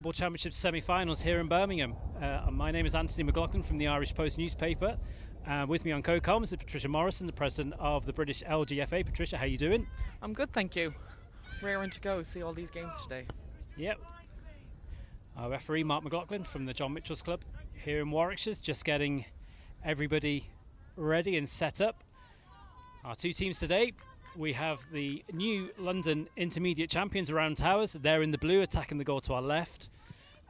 World Championship semi-finals here in Birmingham. My name is Anthony McLaughlin from the Irish Post newspaper. With me on co-coms is Patricia Morrison, the president of the British GFA. Patricia, how are you doing? I'm good, thank you. Raring to go, see all these games today. Yep. Our referee Mark McLaughlin from the John Mitchells Club here in Warwickshire, just getting everybody ready and set up. Our two teams today, we have the new London Intermediate Champions, Round Towers. They're in the blue, attacking the goal to our left.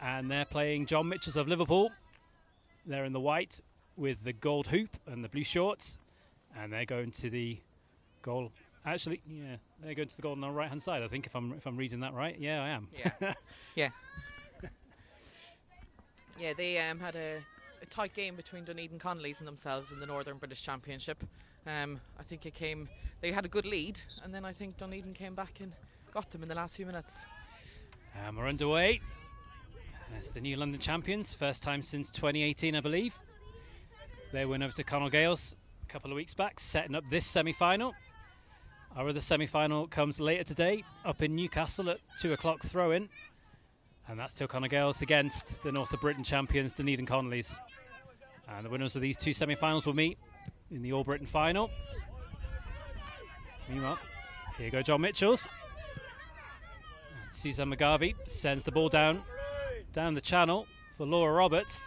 And they're playing John Mitchells of Liverpool. They're in the white with the gold hoop and the blue shorts. And they're going to the goal. Actually, yeah, they're going to the goal on the right-hand side, I think, if I'm reading that right. Yeah, I am. Yeah. Yeah, they had a tight game between Dunedin Connolly's and themselves in the Northern British Championship. I think they had a good lead, and then I think Dunedin came back and got them in the last few minutes. We're underway. It's the new London champions, first time since 2018, I believe. They went over to Connell Gales a couple of weeks back, setting up this semi-final. Our other semi-final comes later today, up in Newcastle at 2 o'clock throw-in. And that's still Connell Gales against the North of Britain champions, Dunedin Connolly's. And the winners of these two semi-finals will meet in the All-Britain final. Meanwhile, here go John Mitchells. Susan McGarvey sends the ball down the channel for Laura Roberts.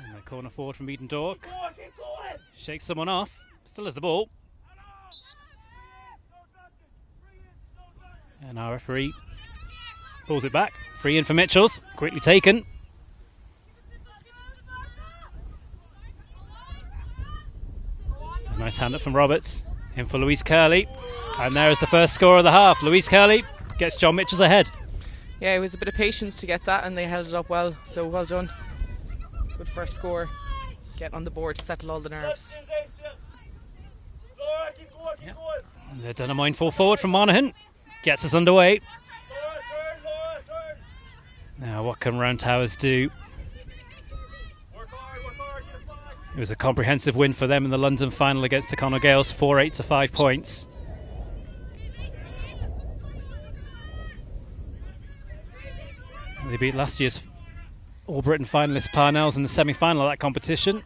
And the corner forward from Eden Dork. Shakes someone off. Still has the ball. And our referee pulls it back. Free in for Mitchells. Quickly taken. A nice hand up from Roberts. In for Louise Curley. And there is the first score of the half. Louise Curley gets John Mitchells ahead. Yeah, it was a bit of patience to get that, and they held it up well. So well done. Good first score. Get on the board to settle all the nerves. Yep. They've done a mindful forward from Monaghan. Gets us underway. Now, what can Round Towers do? It was a comprehensive win for them in the London final against the Connell Gales, 4-8 to 5 points. They beat last year's All-Britain finalist Parnell's in the semi-final of that competition.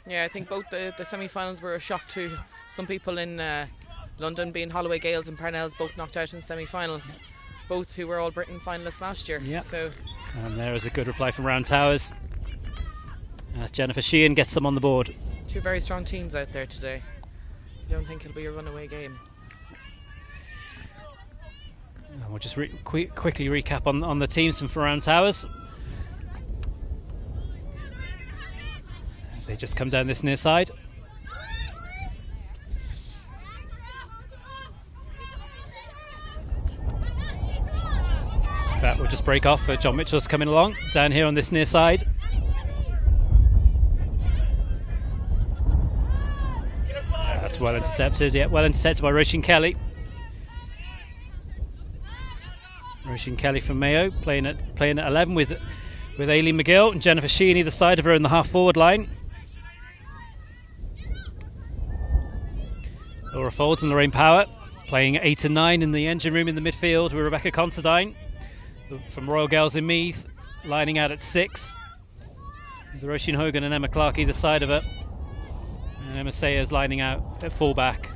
Yeah, I think both the semi-finals were a shock to some people in London, being Holloway Gales and Parnell's both knocked out in semi-finals, both who were All-Britain finalists last year. Yeah. So, and there is a good reply from Round Towers as Jennifer Sheehan gets them on the board. Two very strong teams out there today. I don't think it'll be a runaway game. And we'll just quickly recap on the teams from Round Towers. As they just come down this near side. That will just break off for John Mitchells coming along down here on this near side. That's well intercepted. Yeah, well intercepted by Roisin Kelly. Roisin Kelly from Mayo playing at 11 with Aileen McGill and Jennifer Sheehan either side of her in the half-forward line. Laura Folds and Lorraine Power playing at 8 and 9 in the engine room in the midfield with Rebecca Considine from Royal Girls in Meath lining out at 6 with Roisin Hogan and Emma Clark either side of her, and Emma Sayers lining out at full-back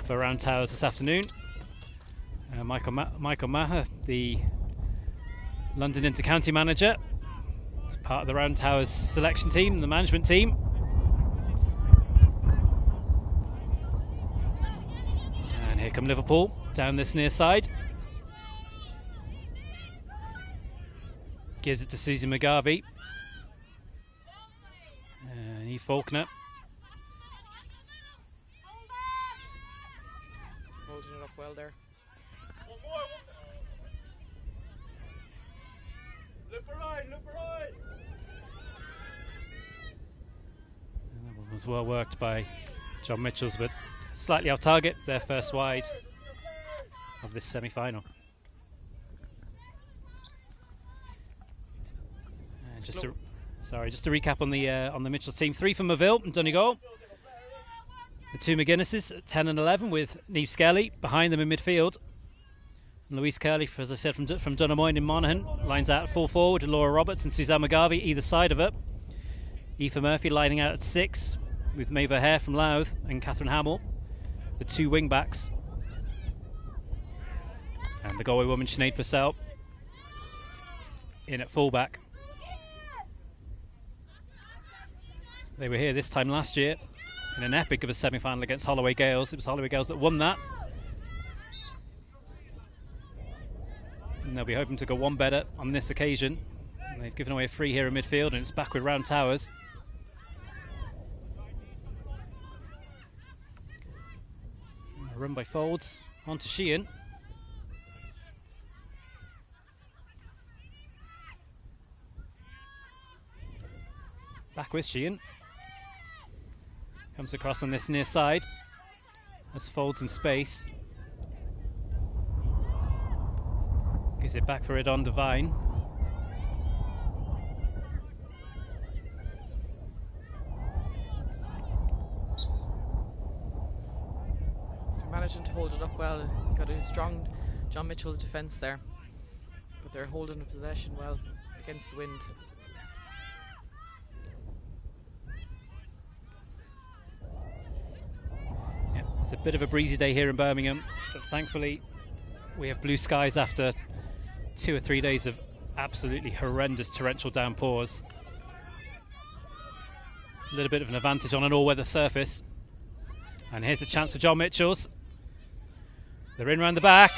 for Round Towers this afternoon. Michael Maher, the London Inter-County manager, is part of the Round Towers selection team, the management team. And here come Liverpool down this near side. Gives it to Susie McGarvey. And Eve Faulkner. Holding it up well there. Look for right. And that one was well worked by John Mitchells, but slightly off target, their first wide of this semi-final. Just to recap on the Mitchells team: 3 from Maville and Donegal. The two McGuinnesses, 10 and 11, with Niamh Skelly behind them in midfield. Louise Curley, as I said, from Dunnermoyne in Monaghan, lines out at full forward. Laura Roberts and Suzanne McGarvey either side of her. Aoife Murphy lining out at 6 with Maeve Hare from Louth and Catherine Hamill, the 2 wing backs. And the Galway woman Sinead Purcell in at fullback. They were here this time last year in an epic of a semi-final against Holloway Gales. It was Holloway Gales that won that. And they'll be hoping to go one better on this occasion. And they've given away a free here in midfield, and it's back with Round Towers. Run by Folds, on to Sheehan. Back with Sheehan. Comes across on this near side. As Folds in space. Gives it back for it on Devine. Managing to hold it up well. You've got a strong John Mitchell's defence there, but they're holding the possession well against the wind. Yeah, it's a bit of a breezy day here in Birmingham, but thankfully we have blue skies after 2 or 3 days of absolutely horrendous torrential downpours. A little bit of an advantage on an all-weather surface. And here's a chance for John Mitchells. They're in round the back,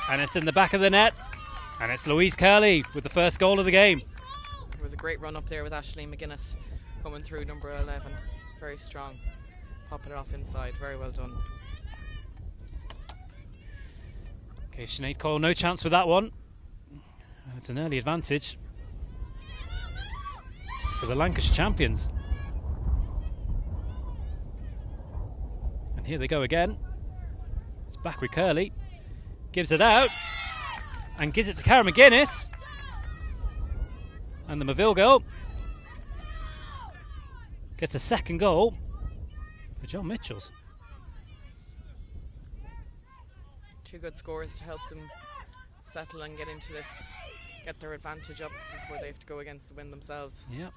and it's in the back of the net, and it's Louise Curley with the first goal of the game. There was a great run up there with Aisling McGuinness coming through, number 11. Very strong. Popping it off inside. Very well done. Okay, Sinead Coyle, no chance with that one. And it's an early advantage for the Lancashire champions. And here they go again. It's back with Curley. Gives it out. And gives it to Karen McGuinness. And the Maville girl gets a second goal for John Mitchells. 2 good scores to help them settle and get into this, get their advantage up before they have to go against the wind themselves. Yep.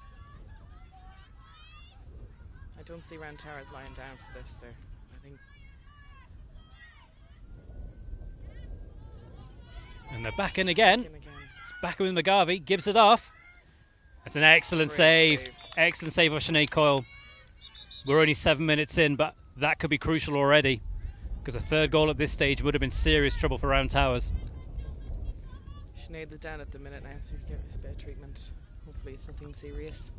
I don't see Round Towers lying down for this there. I think. And they're back in again. It's back with McGarvey, gives it off. That's an excellent save. Excellent save of Sinead Coyle. We're only 7 minutes in, but that could be crucial already, because a third goal at this stage would have been serious trouble for Round Towers. Sinead is down at the minute now, so you get a bit of treatment. Hopefully it's nothing serious.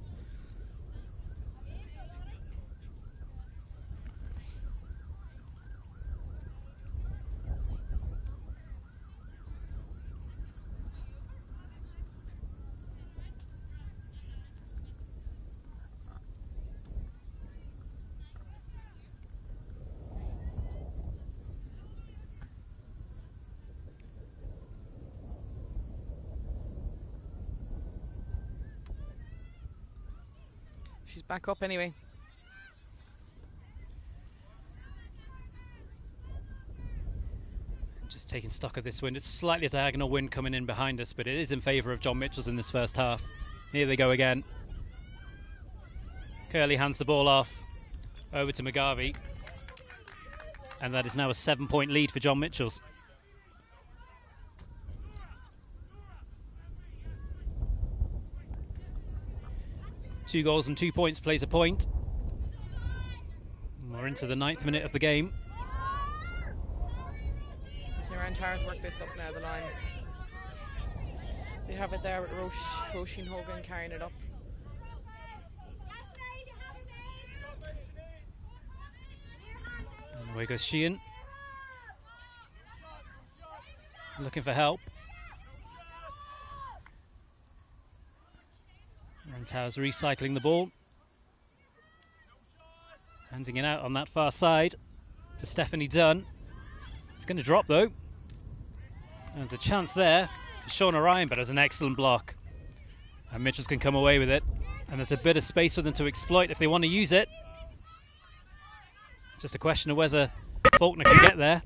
She's back up anyway. Just taking stock of this wind. It's a slightly diagonal wind coming in behind us, but it is in favour of John Mitchells in this first half. Here they go again. Curley hands the ball off over to McGarvey. And that is now a 7-point lead for John Mitchells. Two goals and 2 points plays a point. We're into the 9th minute of the game. So Round Towers work this up now the line. They have it there with Roisin Hogan carrying it up. And away goes Sheehan. Looking for help. And Towers recycling the ball. Handing it out on that far side for Stephanie Dunn. It's going to drop though. And there's a chance there for Shauna Ryan, but there's an excellent block. And Mitchells can come away with it. And there's a bit of space for them to exploit if they want to use it. Just a question of whether Faulkner can get there.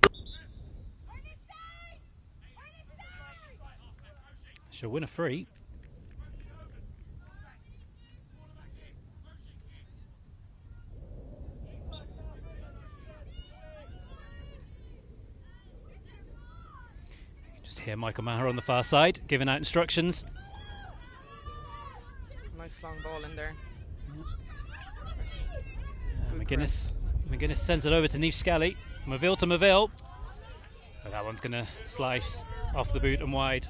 She'll win a free. Just hear Michael Maher on the far side giving out instructions. Nice long ball in there. McGuinness sends it over to Niamh Skelly. Maville to Maville. But that one's going to slice off the boot and wide.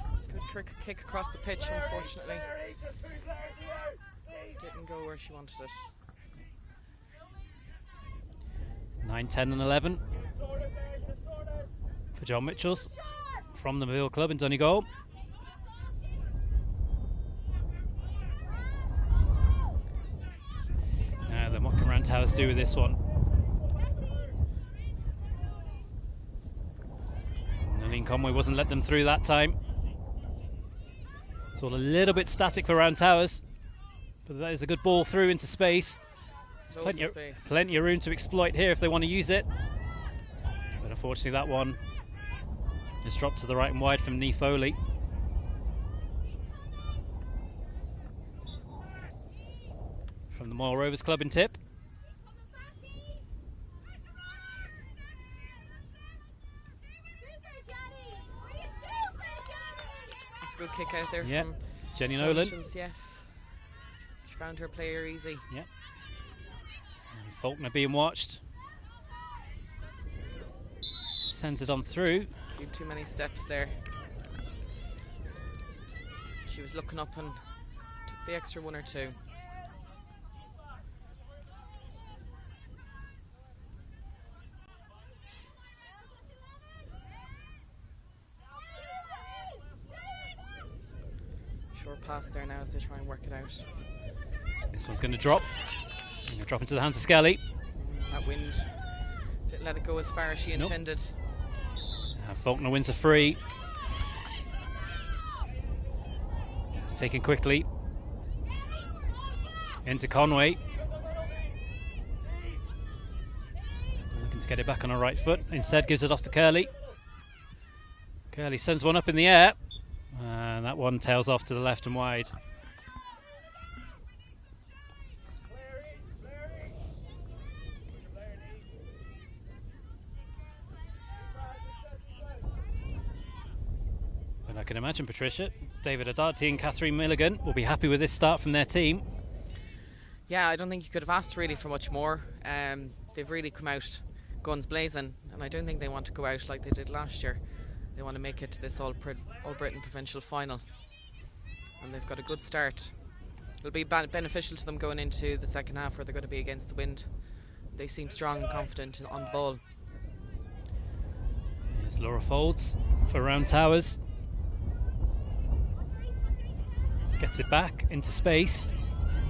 Good kick across the pitch, unfortunately. Didn't go where she wanted it. 9, 10 and 11 for John Mitchells from the Maville Club in Donegal. Now then, what can Rantowers do with this one? Nalene Conway wasn't letting them through that time. It's all a little bit static for Rantowers, but that is a good ball through into space. There's plenty of room to exploit here if they want to use it. But unfortunately that one is dropped to the right and wide from Niamh Foley. From the Moyle Rovers Club in Tip. That's a good kick out there from Jenny Nolan. Yes. She found her player easy. Yep. And Faulkner being watched. Sends it on through. A few too many steps there. She was looking up and took the extra one or two. Short pass there now as they try and work it out. This one's going to drop. Going to drop into the hands of Skelly. That wind didn't let it go as far as she intended. Faulkner wins a free. It's taken quickly. Into Conway. Looking to get it back on her right foot. Instead gives it off to Curley. Curley sends one up in the air. And that one tails off to the left and wide. And I can imagine, Patricia, David Adarty and Catherine Milligan will be happy with this start from their team. Yeah, I don't think you could have asked really for much more. They've really come out guns blazing, and I don't think they want to go out like they did last year. They want to make it to this All Britain provincial final, and they've got a good start. It'll be beneficial to them going into the second half where they're going to be against the wind. They seem strong and confident on the ball. Here's Laura Folds for Rantowers. Gets it back into space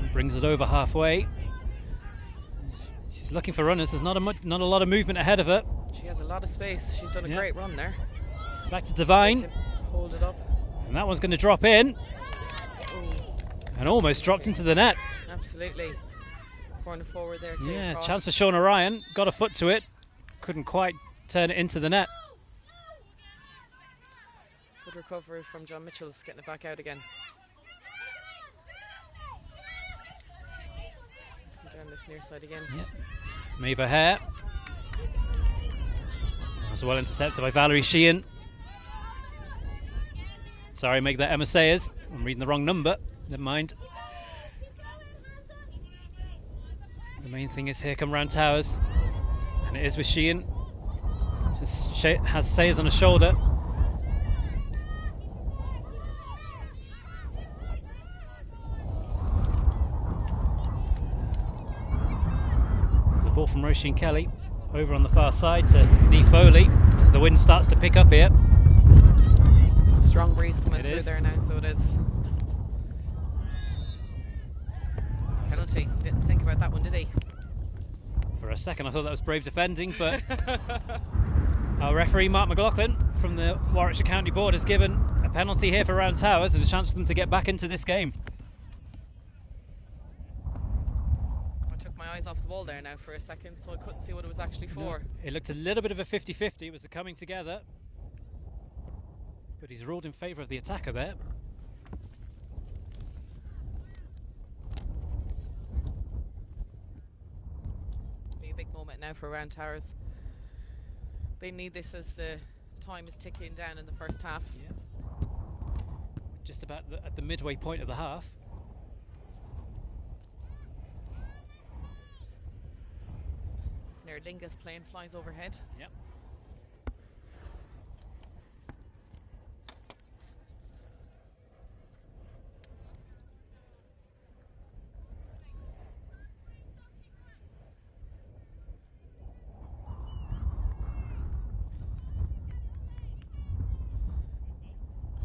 and brings it over halfway. She's looking for runners. There's not a lot of movement ahead of her. She has a lot of space. She's done a great run there. Back to Devine. Hold it up. And that one's going to drop in. Ooh. And almost dropped into the net. Absolutely. Corner forward there. Yeah, chance for Shauna Ryan. Got a foot to it. Couldn't quite turn it into the net. Good recovery from John Mitchells, getting it back out again. Down this near side again. Yep. Maeva Hare. As well intercepted by Valerie Sheehan. Sorry, make that Emma Sayers. I'm reading the wrong number. Never mind. The main thing is here come Rantowers. And it is with Sheehan. Just has Sayers on her shoulder. There's a ball from Roisin Kelly. Over on the far side to Niamh Foley as the wind starts to pick up here. It's a strong breeze coming through there now, so it is. Penalty. Didn't think about that one, did he? For a second I thought that was brave defending, but our referee Mark McLaughlin from the Warwickshire County Board has given a penalty here for Rantowers and a chance for them to get back into this game. Eyes off the ball there now for a second, so I couldn't see what it was actually for. No, it looked a little bit of a 50-50. It was a coming together, but he's ruled in favour of the attacker there. now for Round Towers. They need this as the time is ticking down in the first half. Yeah. Just about at the midway point of the half. Lingus plane flies overhead. Yep.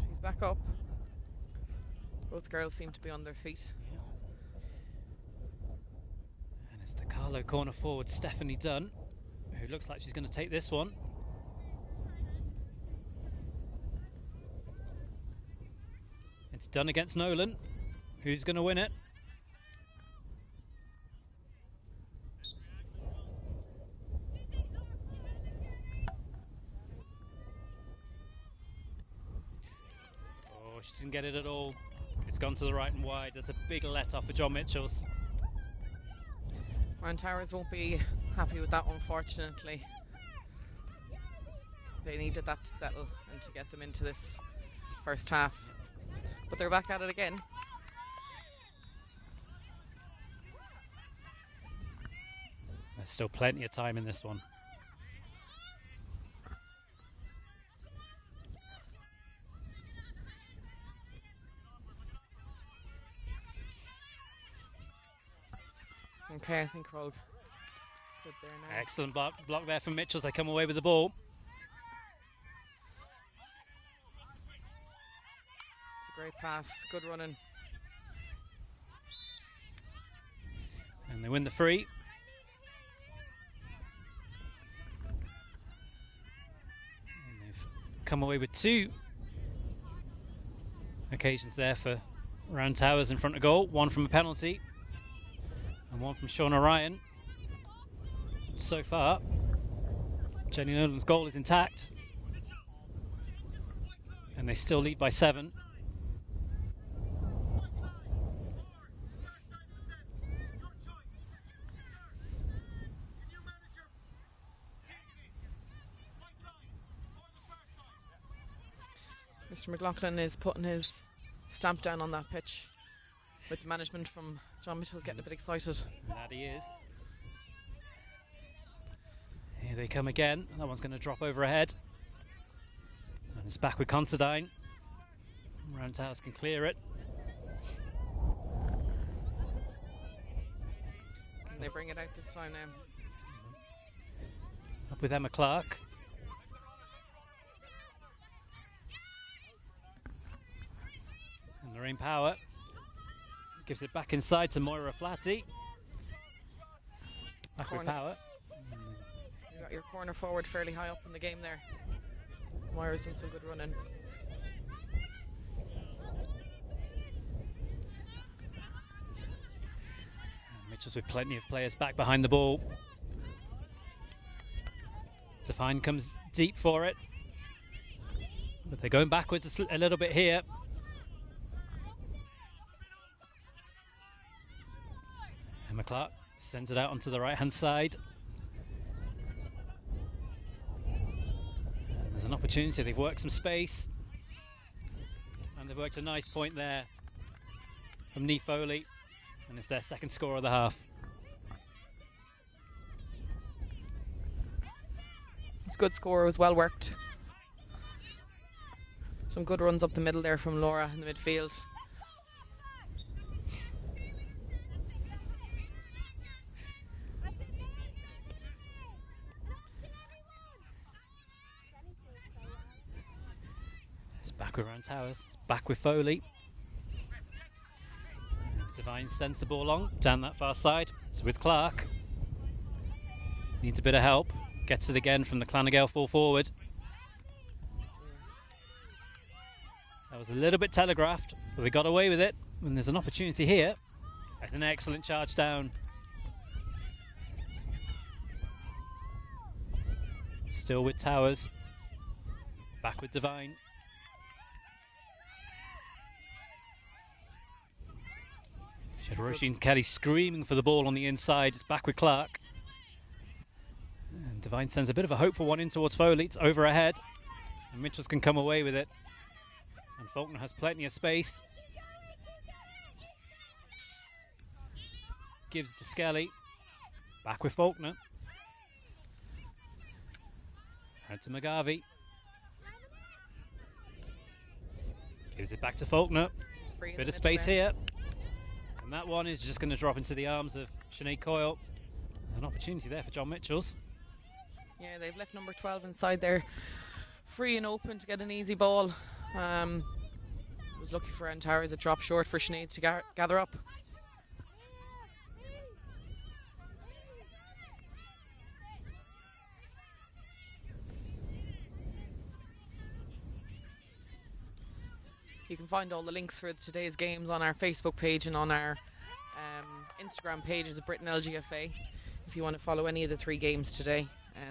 She's back up. Both girls seem to be on their feet. Yeah. And it's the Carlo corner forward, Stephanie Dunn, who looks like she's going to take this one. It's Dunn against Nolan. Who's going to win it? Oh, she didn't get it at all. It's gone to the right and wide. There's a big let-off for John Mitchells. Round Towers won't be happy with that one, fortunately. They needed that to settle and to get them into this first half. But they're back at it again. There's still plenty of time in this one. Okay, I think we're all good there now. Excellent block there from Mitchells. They come away with the ball. It's a great pass, good running. And they win the free. And they've come away with 2 occasions there for Round Towers in front of goal. One from a penalty and one from Shauna Ryan. So far, Jenny Nolan's goal is intact. And they still lead by 7. Mr. McLaughlin is putting his stamp down on that pitch, with the management from John Mitchell's getting a bit excited. That he is. Here they come again. That one's going to drop overhead. And it's back with Considine. Round Towers can clear it. Can they bring it out this time now? Up with Emma Clark. And Lorraine Power gives it back inside to Moira Flatty. Back with Power. You got your corner forward fairly high up in the game there. Moira's done some good running. Mitchells with plenty of players back behind the ball. Define comes deep for it. But they're going backwards a little bit here. Emma Clark sends it out onto the right hand side. And there's an opportunity. They've worked some space. And they've worked a nice point there from Nee Foley. And it's their second score of the half. It's a good score, it was well worked. Some good runs up the middle there from Laura in the midfield. It's back with Round Towers. It's back with Foley. Devine sends the ball along down that far side. So with Clark. Needs a bit of help. Gets it again from the Clanagale full forward. That was a little bit telegraphed, but they got away with it. And there's an opportunity here. That's an excellent charge down. Still with Towers. Back with Devine. She had Roisin Kelly screaming for the ball on the inside. It's back with Clark. Devine sends a bit of a hopeful one in towards Foley. It's over ahead, and Mitchells can come away with it. And Faulkner has plenty of space. Gives to Skelly. Back with Faulkner. Out to McGarvey. Gives it back to Faulkner. Bit of space here. And that one is just going to drop into the arms of Sinead Coyle. An opportunity there for John Mitchells. Yeah, they've left number 12 inside there, free and open to get an easy ball. Was lucky for Antara, it dropped short for Sinead to gather up. You can find all the links for today's games on our Facebook page and on our Instagram pages of Britain LGFA if you want to follow any of the 3 games today.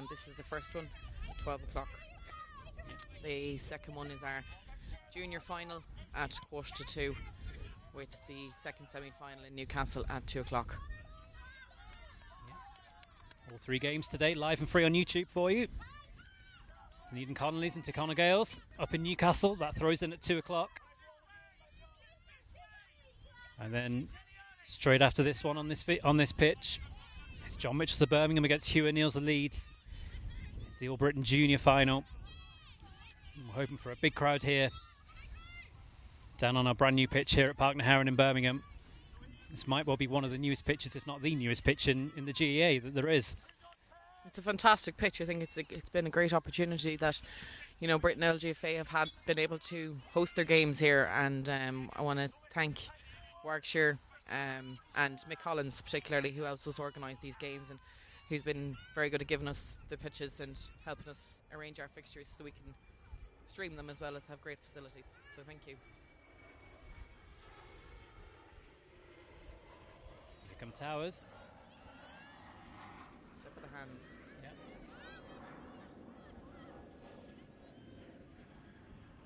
This is the first one at 12 o'clock. The second one is our junior final at 1:45 with the second semi-final in Newcastle at 2 o'clock. All 3 games today live and free on YouTube for you. Dunedin Connolly's and Tacona Gales up in Newcastle. That throws in at 2 o'clock. And then straight after this one on this pitch, it's John Mitchells of Birmingham against Hugh O'Neill's of Leeds. It's the All Britain Junior final. We're hoping for a big crowd here down on our brand new pitch here at Park Naharan in Birmingham. This might well be one of the newest pitches, if not the newest pitch in the GEA that there is. It's a fantastic pitch. I think it's been a great opportunity that, you know, Britain LGFA have been able to host their games here, and I want to thank Warwickshire and Mick Collins particularly, who helps us organise these games and who's been very good at giving us the pitches and helping us arrange our fixtures so we can stream them as well as have great facilities. So thank you. Here come Towers. Slip of the hands. Yep.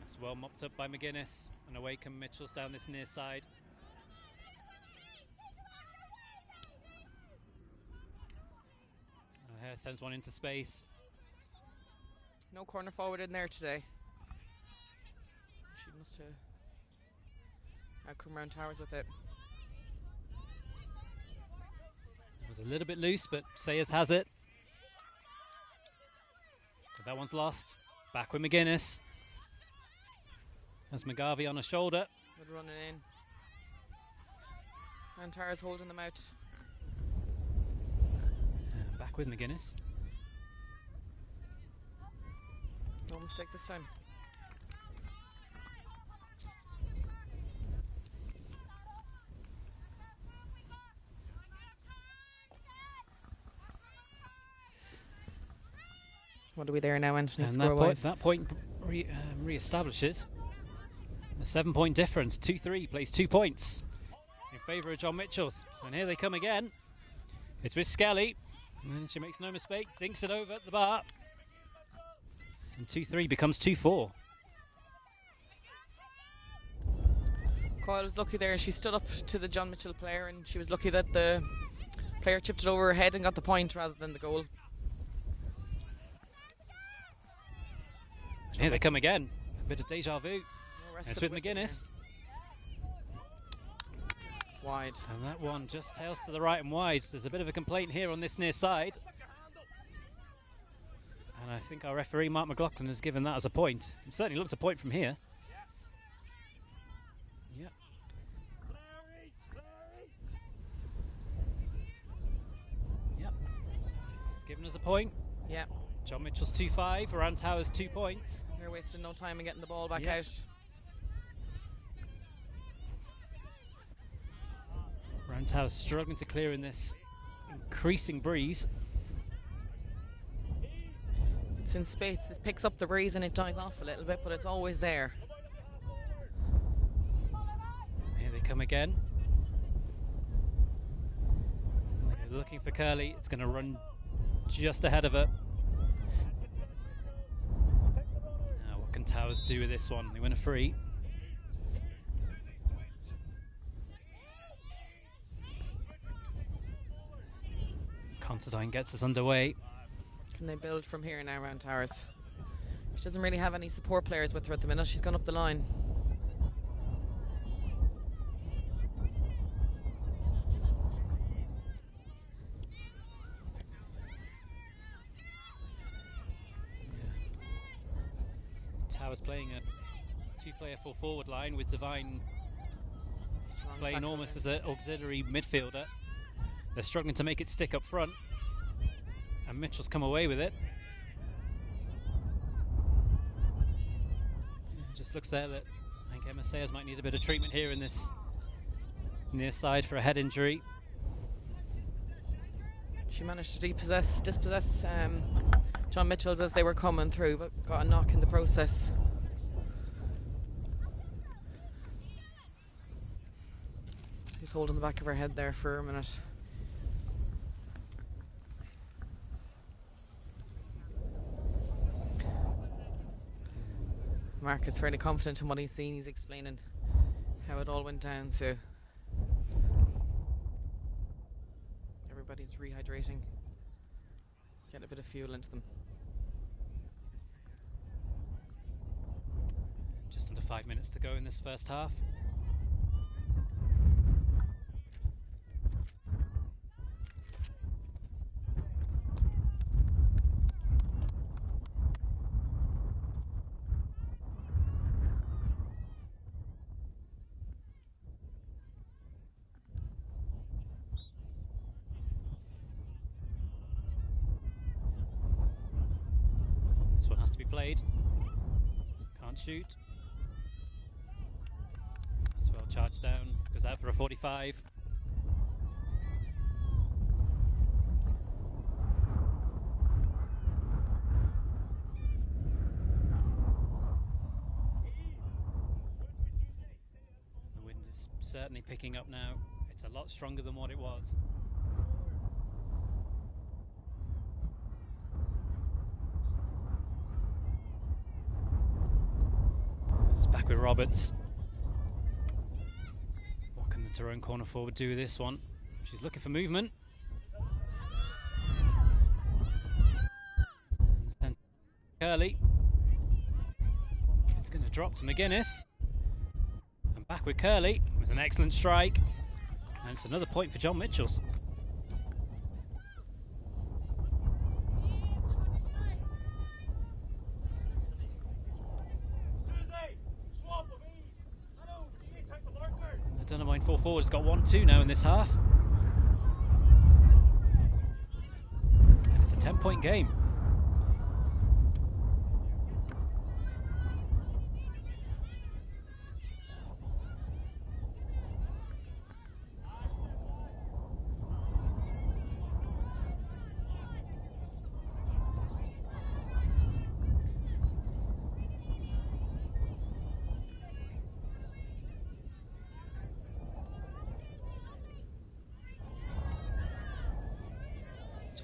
That's well mopped up by McGuinness, and away come Mitchells down this near side. O'Hare sends one into space. No corner forward in there today. She must have come round Towers with it. It was a little bit loose, but Sayers has it. But that one's lost. Back with McGuinness. That's McGarvey on a shoulder. Good running in. And Tara's holding them out. Back with McGuinness. No mistake this time. What are we there now, Anthony? And that point re-establishes a 7-point difference. 2-3 plays 2 points in favour of John Mitchells. And here they come again. It's with Skelly. And she makes no mistake, dinks it over at the bar. And 2-3 becomes 2-4. Coyle was lucky there. She stood up to the John Mitchell player, and she was lucky that the player chipped it over her head and got the point rather than the goal. Here they come again. A bit of deja vu. It's with McGuinness. Wide. And that one just tails to the right and wide. There's a bit of a complaint here on this near side. And I think our referee, Mark McLaughlin, has given that as a point. It certainly looks a point from here. Yep. Yep. It's given us a point. Yep. John Mitchell's 2-5, Rand Towers 2 points. They're wasting no time in getting the ball back Yep. out. Rand Towers struggling to clear in this increasing breeze. It's in space. It picks up the breeze and it dies off a little bit, but it's always there. Here they come again. They're looking for Curly. It's going to run just ahead of her. Now, what can Towers do with this one? They win a free. Considine gets us underway. Can they build from here now around Towers? She doesn't really have any support players with her at the minute. She's gone up the line. Towers playing a two-player full forward line with Devine playing almost as an auxiliary midfielder. They're struggling to make it stick up front, and Mitchell's come away with it. It just looks there that I think Emma Sayers might need a bit of treatment here in this near side for a head injury. She managed to dispossess John Mitchells as they were coming through, but got a knock in the process. She's holding the back of her head there for a minute. Mark is fairly confident in what he's seen. He's explaining how it all went down, so everybody's rehydrating, getting a bit of fuel into them. Just under 5 minutes to go in this first half. Played. Can't shoot. It's well charged down. Goes out for a 45. The wind is certainly picking up now. It's a lot stronger than what it was. Back with Roberts. What can the Tyrone corner forward do with this one? She's looking for movement. And Curley. It's going to drop to McGuinness. And back with Curley. It was an excellent strike. And it's another point for John Mitchells. Dunnermine full forward has got 1-2 now in this half. And it's a 10-point game.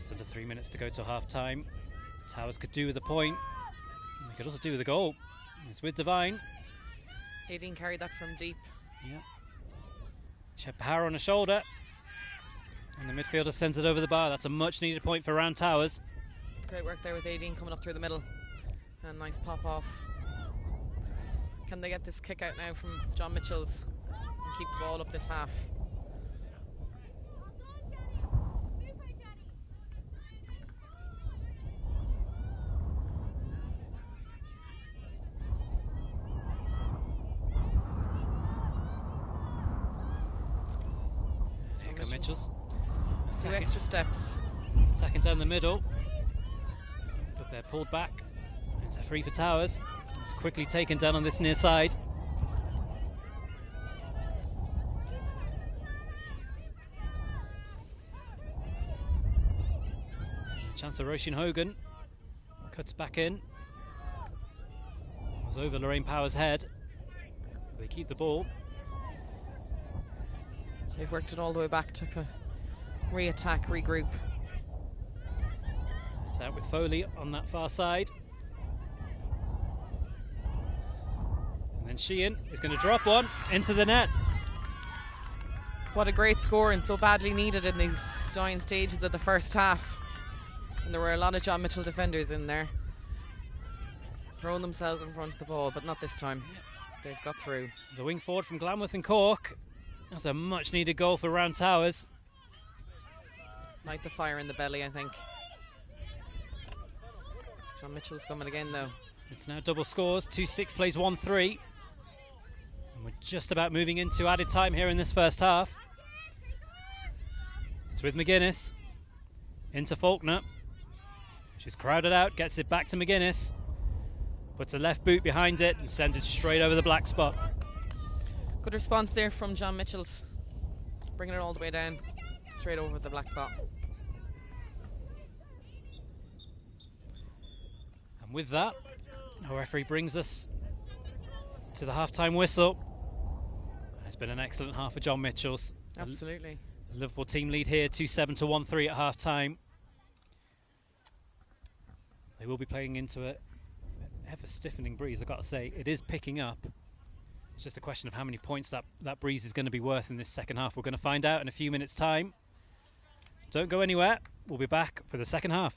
Under 3 minutes to go to half time. Towers could do with a point. They could also do with a goal. It's with Devine. Aideen carried that from deep. Yeah. She had power on her shoulder. And the midfielder sends it over the bar. That's a much needed point for Round Towers. Great work there with Aideen coming up through the middle. And nice pop off. Can they get this kick out now from John Mitchells and keep the ball up this half? Mitchells. 2 extra steps. Attacking down the middle. But they're pulled back. It's a free for Towers. It's quickly taken down on this near side. Chance of Roisin Hogan. Cuts back in. It was over Lorraine Power's head. They keep the ball. They've worked it all the way back, took a re-attack, regroup. It's out with Foley on that far side. And then Sheehan is going to drop one into the net. What a great score, and so badly needed in these dying stages of the first half. And there were a lot of John Mitchell defenders in there, throwing themselves in front of the ball, but not this time. They've got through. The wing forward from Glamworth and Cork. That's a much needed goal for Round Towers. Light the fire in the belly, I think. John Mitchell's coming again though. It's now double scores. 2-6 plays 1-3. And we're just about moving into added time here in this first half. It's with McGuinness. Into Faulkner. She's crowded out, gets it back to McGuinness. Puts a left boot behind it and sends it straight over the black spot. Good response there from John Mitchell's. Bringing it all the way down, straight over the black spot. And with that, our referee brings us to the half-time whistle. It's been an excellent half for John Mitchell's. Absolutely. The Liverpool team lead here 2-7 to 1-3 at half-time. They will be playing into a ever-stiffening breeze, I've got to say. It is picking up. It's just a question of how many points that breeze is going to be worth in this second half. We're going to find out in a few minutes' time. Don't go anywhere. We'll be back for the second half.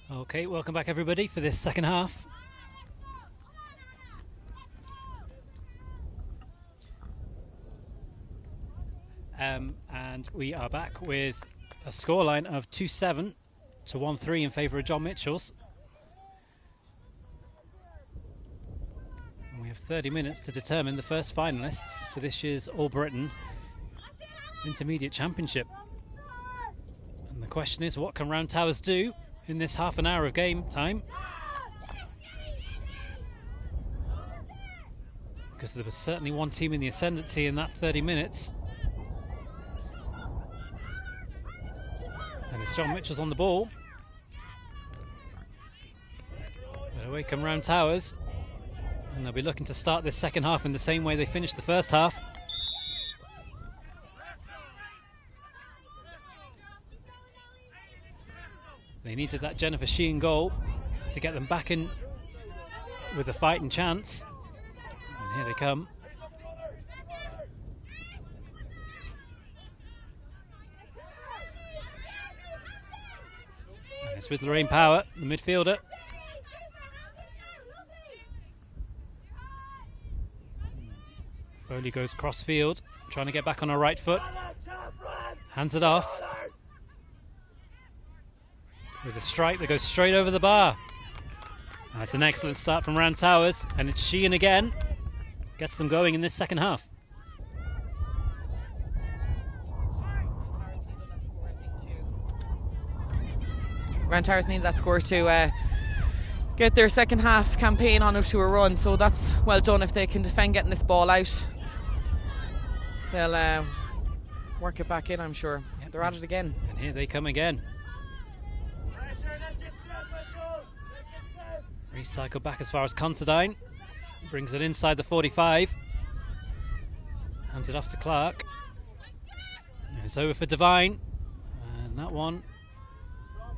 Okay, welcome back everybody for this second half. And we are back with a scoreline of 2-7 to 1-3 in favour of John Mitchells. And we have 30 minutes to determine the first finalists for this year's All-Britain Intermediate Championship. And the question is, what can Round Towers do in this half an hour of game time? Because there was certainly one team in the ascendancy in that 30 minutes. And it's John Mitchells on the ball. But away come Round Towers. And they'll be looking to start this second half in the same way they finished the first half. They needed that Jennifer Sheehan goal to get them back in with a fighting chance. And here they come. And it's with Lorraine Power, the midfielder. Foley goes cross field, trying to get back on her right foot. Hands it off. With a strike that goes straight over the bar. That's an excellent start from Round Towers, and it's Sheehan again. Gets them going in this second half. Round Towers needed that score to get their second half campaign on to a run, so that's well done. If they can defend getting this ball out, they'll work it back in, I'm sure. Yep. They're at it again. And here they come again. Recycle back as far as Considine. Brings it inside the 45. Hands it off to Clark. And it's over for Devine. And that one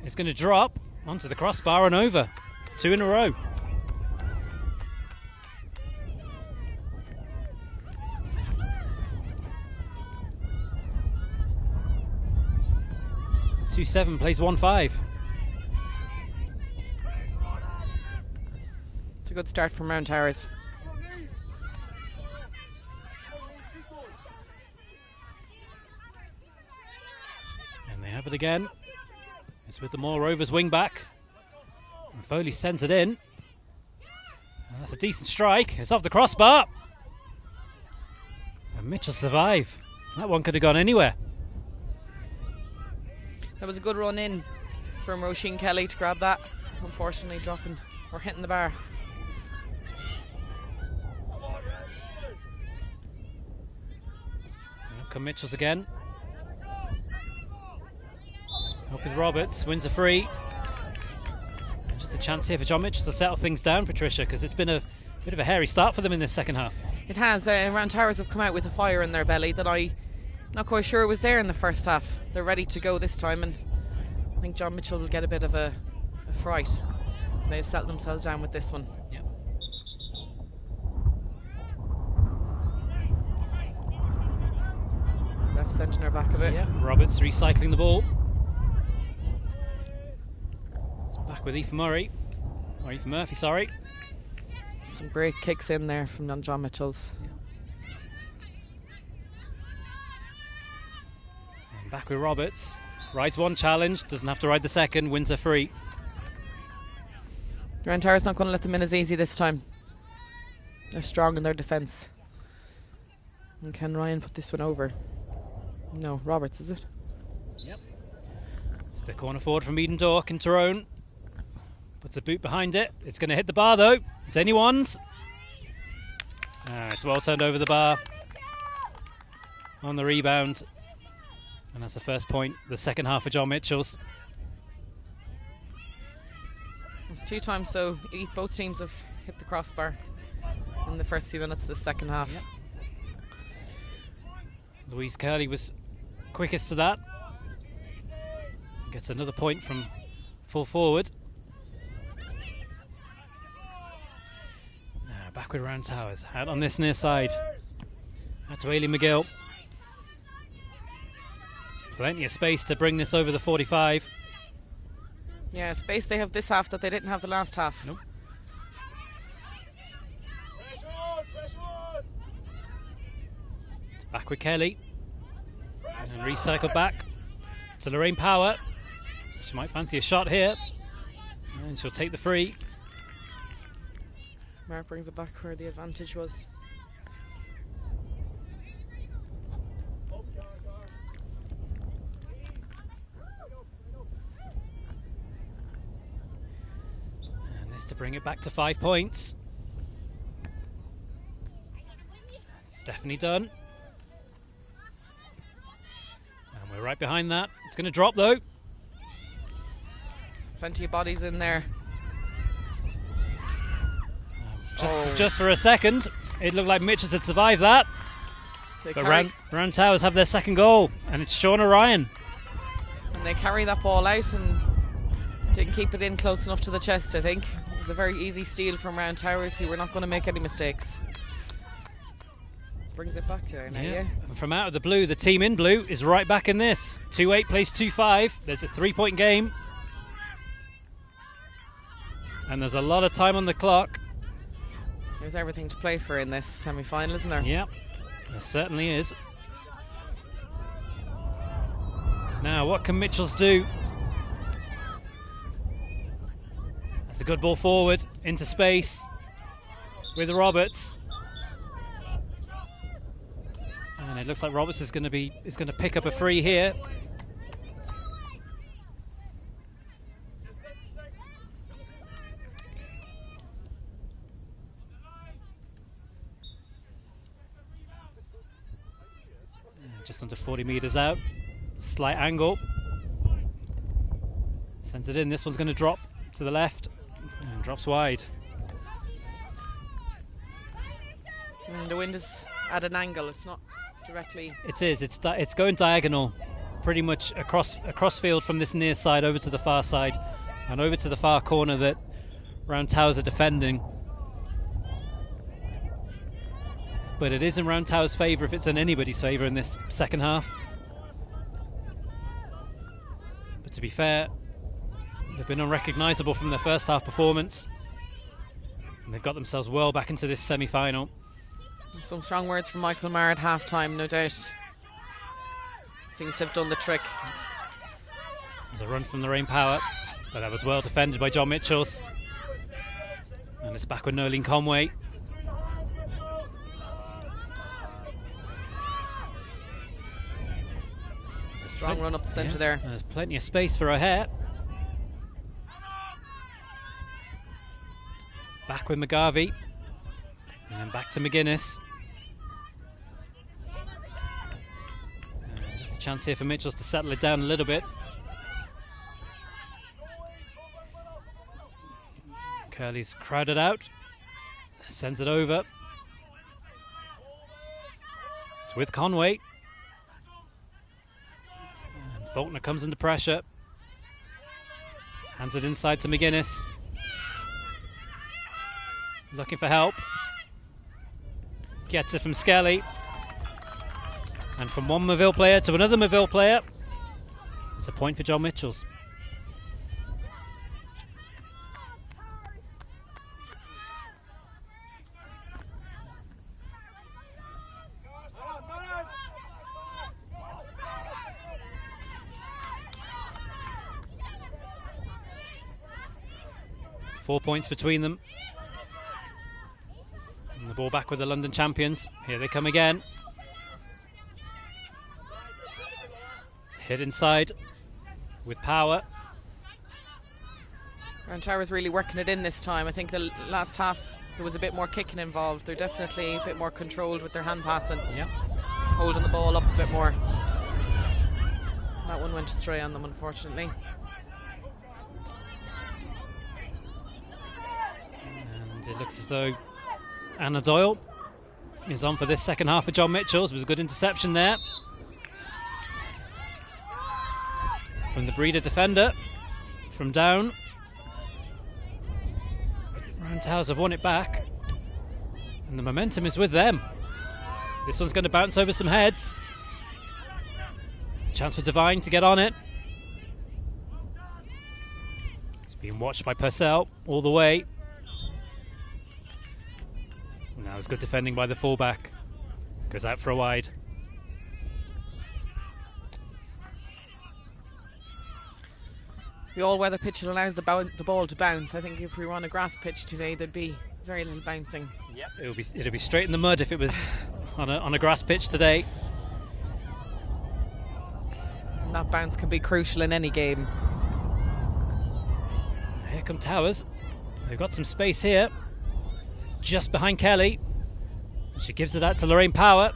is going to drop onto the crossbar and over. 2 in a row. (2-7) plays 1-5. It's a good start from Round Towers. And they have it again. It's with the Moore Rovers wing back. And Foley sends it in. And that's a decent strike. It's off the crossbar. And Mitchell survive. That one could have gone anywhere. That was a good run in from Roisin Kelly to grab that. Unfortunately dropping or hitting the bar. Come Mitchells again. Up with Roberts, wins a free. Just a chance here for John Mitchells to settle things down, Patricia, because it's been a bit of a hairy start for them in this second half. It has. Round Towers have come out with a fire in their belly that I'm not quite sure was there in the first half. They're ready to go this time, and I think John Mitchell will get a bit of a fright. They'll settle themselves down with this one. Yep. Ref sending her back a bit. Yeah, Roberts recycling the ball. It's back with Ethan Murray. Or Ethan Murphy, sorry. Some great kicks in there from John Mitchells. Yeah. And back with Roberts. Rides one challenge, doesn't have to ride the second, wins a free. Round Towers not going to let them in as easy this time. They're strong in their defence. And can Ryan put this one over? No, Roberts, is it? Yep. It's the corner forward from Eden Dork in Tyrone. Puts a boot behind it. It's going to hit the bar though. It's anyone's. It's well turned over the bar. On the rebound. And that's the first point, the second half for John Mitchells. It's 2 times, so both teams have hit the crossbar in the first few minutes of the second half. Yep. Louise Curley was quickest to that. Gets another point from full forward. Back with Round Towers. Out on this near side. Out to Ailey McGill. There's plenty of space to bring this over the 45. Yeah, space they have this half that they didn't have the last half. Nope. It's back with Kelly. And recycle back to Lorraine Power. She might fancy a shot here. And she'll take the free. Mark brings it back where the advantage was. And this to bring it back to 5 points. Stephanie Dunn. And we're right behind that. It's going to drop though. Plenty of bodies in there. Just for a second, it looked like Mitchells had survived that. But Round Towers have their second goal, and it's Shauna Ryan. And they carry that ball out and didn't keep it in close enough to the chest, I think. It was a very easy steal from Round Towers, who were not going to make any mistakes. Brings it back there now, yeah. And from out of the blue, the team in blue is right back in this. 2-8 plays 2-5. There's a 3-point game. And there's a lot of time on the clock. There's everything to play for in this semi-final, isn't there? Yep, there certainly is. Now, what can Mitchells do? That's a good ball forward into space with Roberts, and it looks like Roberts is going to pick up a free here. Just under 40 metres out. Slight angle. Sends it in. This one's going to drop to the left and drops wide. The wind is at an angle. It's not directly. It is. It's going diagonal, pretty much across field from this near side over to the far side, and over to the far corner that Round Towers are defending. But it is in Round Towers' favour if it's in anybody's favour in this second half. But to be fair, they've been unrecognisable from their first half performance. And they've got themselves well back into this semi-final. Some strong words from Michael Maher at half-time, no doubt. Seems to have done the trick. There's a run from Lorraine Power, but that was well defended by John Mitchells. And it's back with Nolene Conway. Strong run up the centre there. There's plenty of space for O'Hare. Back with McGarvey. And then back to McGuinness. Just a chance here for Mitchells to settle it down a little bit. Curley's crowded out. Sends it over. It's with Conway. And Faulkner comes under pressure. Hands it inside to McGuinness. Looking for help. Gets it from Skelly. And from one Moville player to another Moville player. It's a point for John Mitchells. Four points between them. And the ball back with the London champions. Here they come again. It's hit inside with power. Round Tower's really working it in this time. I think the last half there was a bit more kicking involved. They're definitely a bit more controlled with their hand passing. Yeah. Holding the ball up a bit more. That one went astray on them, unfortunately. And it looks as though Anna Doyle is on for this second half for John Mitchells. It was a good interception there from the Breeder defender from down. Round Towers have won it back, and the momentum is with them. This one's going to bounce over some heads. Chance for Devine to get on it. It's being watched by Purcell all the way. Now it's good defending by the fullback. Goes out for a wide. The all-weather pitch allows the ball to bounce. I think if we were on a grass pitch today, there'd be very little bouncing. Yep, it'll be straight in the mud if it was on a grass pitch today. And that bounce can be crucial in any game. Here come Towers. They've got some space here. It's just behind Kelly. And she gives it out to Lorraine Power.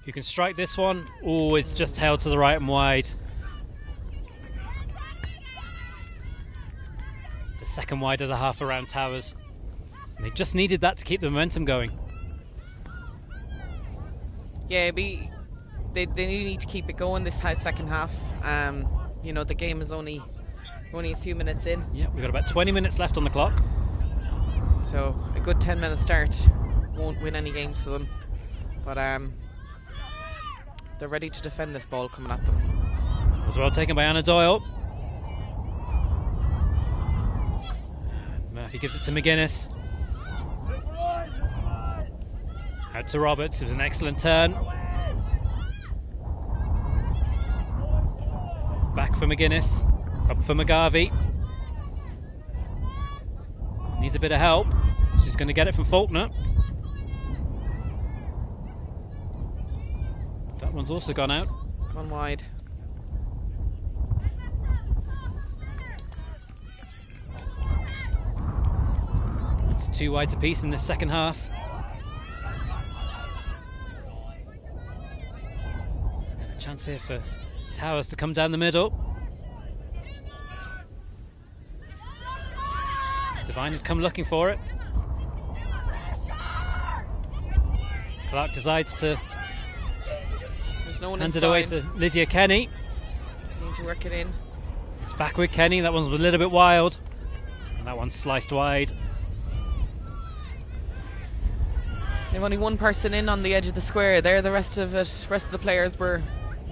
You can strike this one. Oh, it's just held to the right and wide. It's a second wide of the half around Towers. And they just needed that to keep the momentum going. Yeah, they need to keep it going this second half. You know, the game is only a few minutes in. Yeah, we've got about 20 minutes left on the clock. So a good 10-minute start won't win any games for them. But they're ready to defend this ball coming at them. As well taken by Anna Doyle. Murphy gives it to McGuinness. Out to Roberts. It was an excellent turn. Back for McGuinness. Up for McGarvey. Needs a bit of help. She's going to get it from Faulkner. That one's also gone out. Gone wide. It's 2 wides apiece in this second half. And a chance here for Towers to come down the middle. Devine had come looking for it. Clark decides to hand it away to Lydia Kenny. Need to work it in. It's back with Kenny. That one's a little bit wild. And that one's sliced wide. They've only one person in on the edge of the square there. The rest of the players were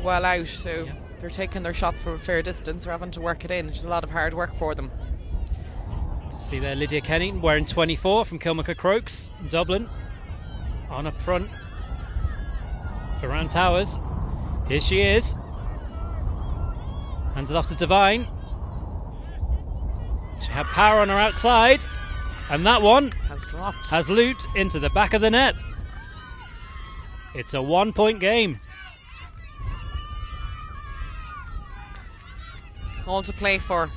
well out, so yeah. They're taking their shots from a fair distance. They're having to work it in. It's a lot of hard work for them. To see there Lydia Kenny wearing 24 from Kilmacock Crokes, Dublin. On up front for Round Towers. Here she is. Hands it off to Devine. She had power on her outside. And that one has dropped. Has looped into the back of the net. It's a 1-point game. All to play for.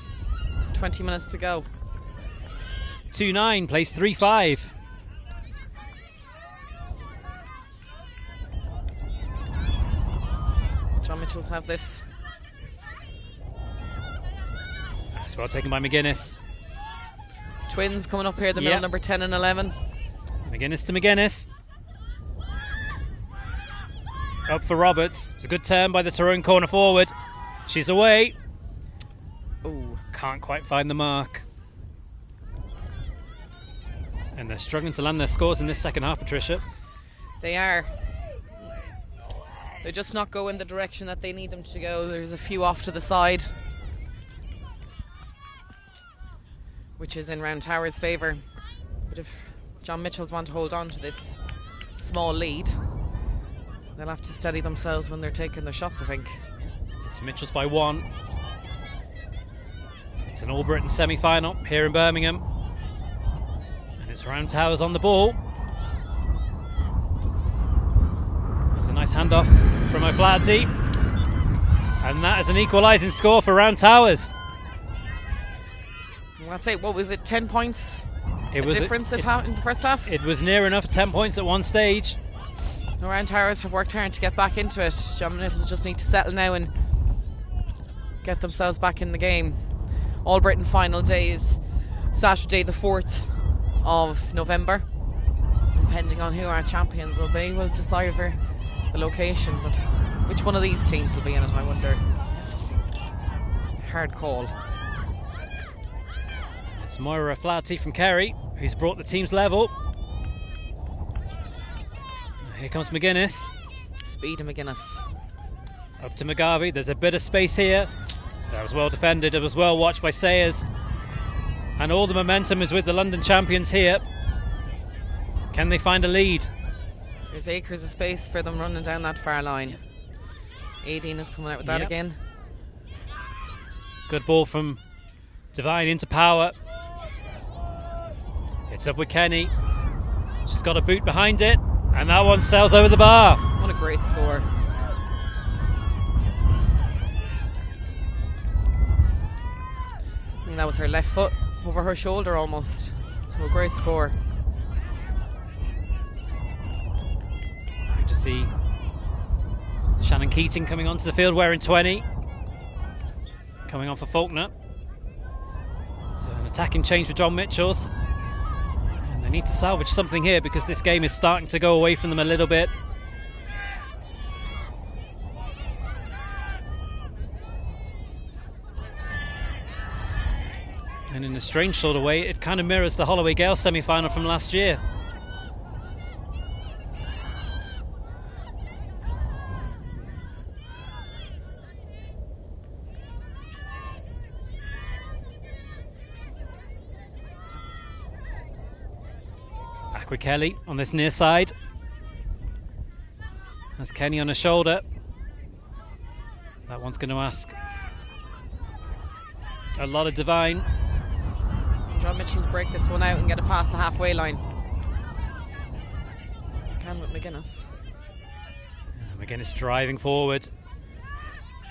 20 minutes to go. 2-9 plays 3-5. John Mitchells have this. That's well taken by McGuinness. twins coming up here, the middle, number 10 and 11. McGuinness to McGuinness. Up for Roberts. It's a good turn by the Tyrone corner forward. She's away. Ooh. Can't quite find the mark. And they're struggling to land their scores in this second half, Patricia. They are. They're just not going the direction that they need them to go. There's a few off to the side, which is in Round Tower's favour. But if John Mitchells want to hold on to this small lead, they'll have to steady themselves when they're taking their shots, I think. It's Mitchells by 1. It's an All-Britain semi-final here in Birmingham. And it's Round Towers on the ball. There's a nice handoff from O'Flaherty. And that is an equalising score for Round Towers. That's it. What was it, 10 points? It was difference in the first half? It was near enough, 10 points at one stage. The Round Towers have worked hard to get back into it. John Mitchells just need to settle now and get themselves back in the game. All Britain final day is Saturday the 4th of November. Depending on who our champions will be, we'll decide the location, but which one of these teams will be in it, I wonder. Hard call. It's Moira O'Flaherty from Kerry who's brought the teams level. Here comes McGuinness. Speed of McGuinness. Up to McGarvey. There's a bit of space here. That was well defended. It was well watched by Sayers. And all the momentum is with the London champions here. Can they find a lead? There's acres of space for them running down that far line. Aideen is coming out with that again. Good ball from Devine into Power. It's up with Kenny. She's got a boot behind it. And that one sails over the bar. What a great score. I think that was her left foot over her shoulder almost. So a great score. Good to see Shannon Keating coming onto the field wearing 20. Coming on for Faulkner. So an attacking change for John Mitchells. And they need to salvage something here because this game is starting to go away from them a little bit. And in a strange sort of way, it kind of mirrors the Holloway Gales semi-final from last year. Back with Kelly on this near side. Has Kenny on her shoulder. That one's going to ask a lot of Devine. John Mitchells break this one out and get it past the halfway line. Can with McGuinness. McGuinness driving forward.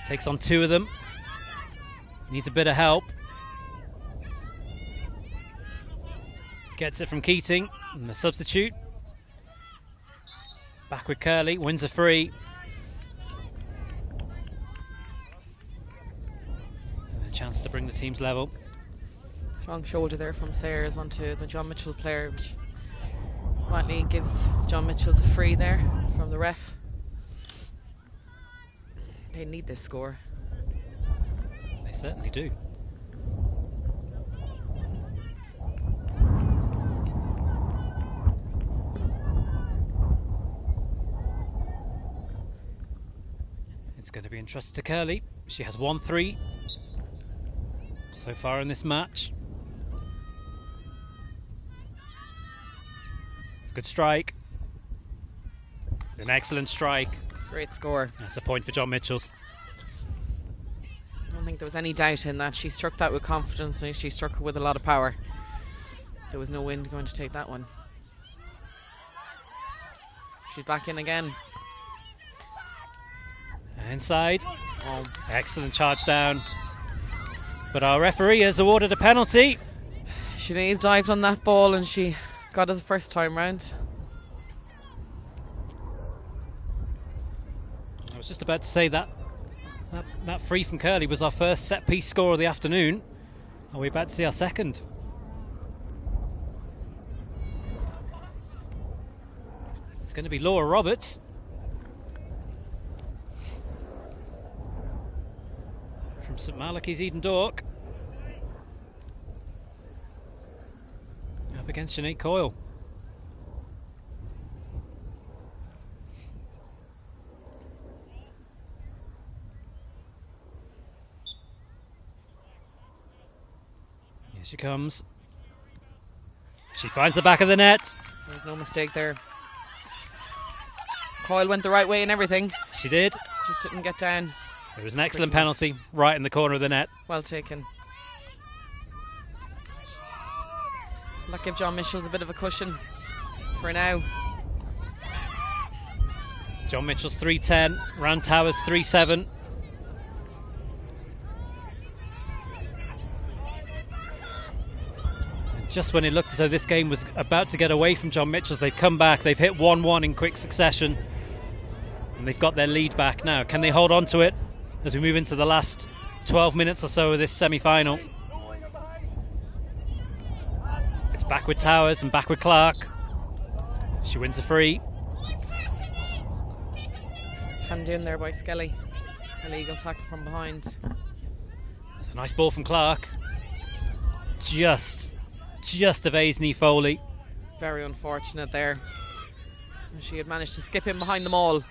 Takes on two of them. Needs a bit of help. Gets it from Keating. And the substitute. Back with Curley. Wins a free. And a chance to bring the teams level. Strong shoulder there from Sayers onto the John Mitchell player, which rightly gives John Mitchells a free there from the ref. They need this score. They certainly do. It's going to be entrusted to Curley. She has 1-3 so far in this match. It's a good strike. An excellent strike. Great score. That's a point for John Mitchells. I don't think there was any doubt in that. She struck that with confidence and she struck it with a lot of power. There was no wind going to take that one. She's back in again. Inside. Oh, excellent charge down. But our referee has awarded a penalty. Sinead dived on that ball and she got it the first time round. I was just about to say that free from Curley was our first set piece score of the afternoon. Are we about to see our second? It's going to be Laura Roberts. From St Malachy's Eden Dork. Up against Sinead Coyle. Here she comes. She finds the back of the net. There's no mistake there. Coyle went the right way and everything. She did. Just didn't get down. There was an excellent penalty right in the corner of the net. Well taken. That give John Mitchells a bit of a cushion for now. It's John Mitchells 3-10, Round Towers 3-7. Just when it looked as though this game was about to get away from John Mitchells, they've come back. They've hit 1-1 in quick succession. And they've got their lead back now. Can they hold on to it as we move into the last 12 minutes or so of this semi-final? It's back with Towers and back with Clark. She wins a free. Hand in there by Skelly. Illegal tackle from behind. That's a nice ball from Clark. Just evades Niamh Foley. Very unfortunate there. She had managed to skip in behind them all.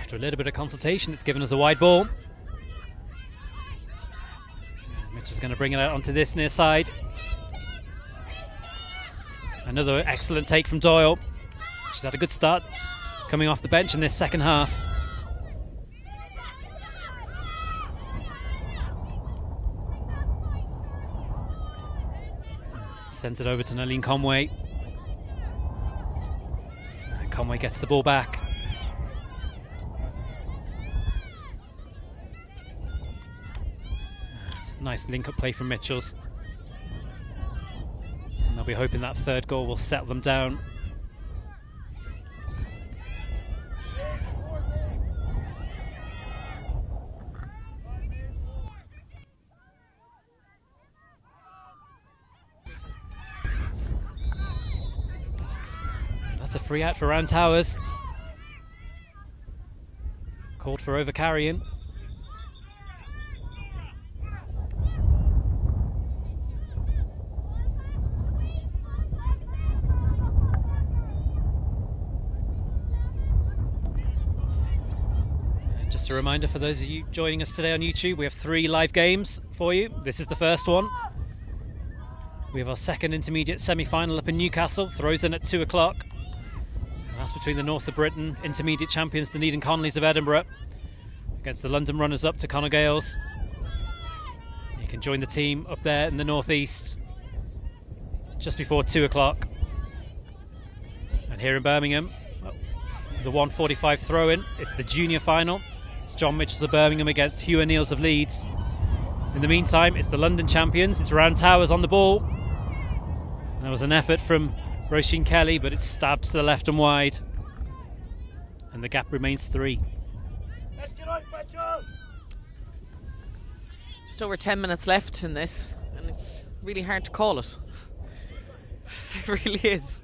After a little bit of consultation, it's given us a wide ball. Mitch is going to bring it out onto this near side. Another excellent take from Doyle. She's had a good start coming off the bench in this second half. Sent it over to Nolene Conway. And Conway gets the ball back. Nice link-up play from Mitchells. And they'll be hoping that third goal will settle them down. That's a free out for Round Towers. Called for over carrying. Just a reminder for those of you joining us today on YouTube, we have 3 live games for you. This is the first one. We have our second intermediate semi-final up in Newcastle, throws in at 2 o'clock. And that's between the North of Britain intermediate champions Dunedin Conleys of Edinburgh against the London runners-up to Conor Gales. You can join the team up there in the northeast just before 2 o'clock. And here in Birmingham, the 1:45 throw-in, it's the junior final. It's John Mitchells of Birmingham against Hugh O'Neills of Leeds. In the meantime, it's the London champions. It's Round Towers on the ball. And there was an effort from Roisin Kelly, but it's stabbed to the left and wide. And the gap remains 3. Let's get on, Mitchells! Just over 10 minutes left in this, and it's really hard to call it. It really is.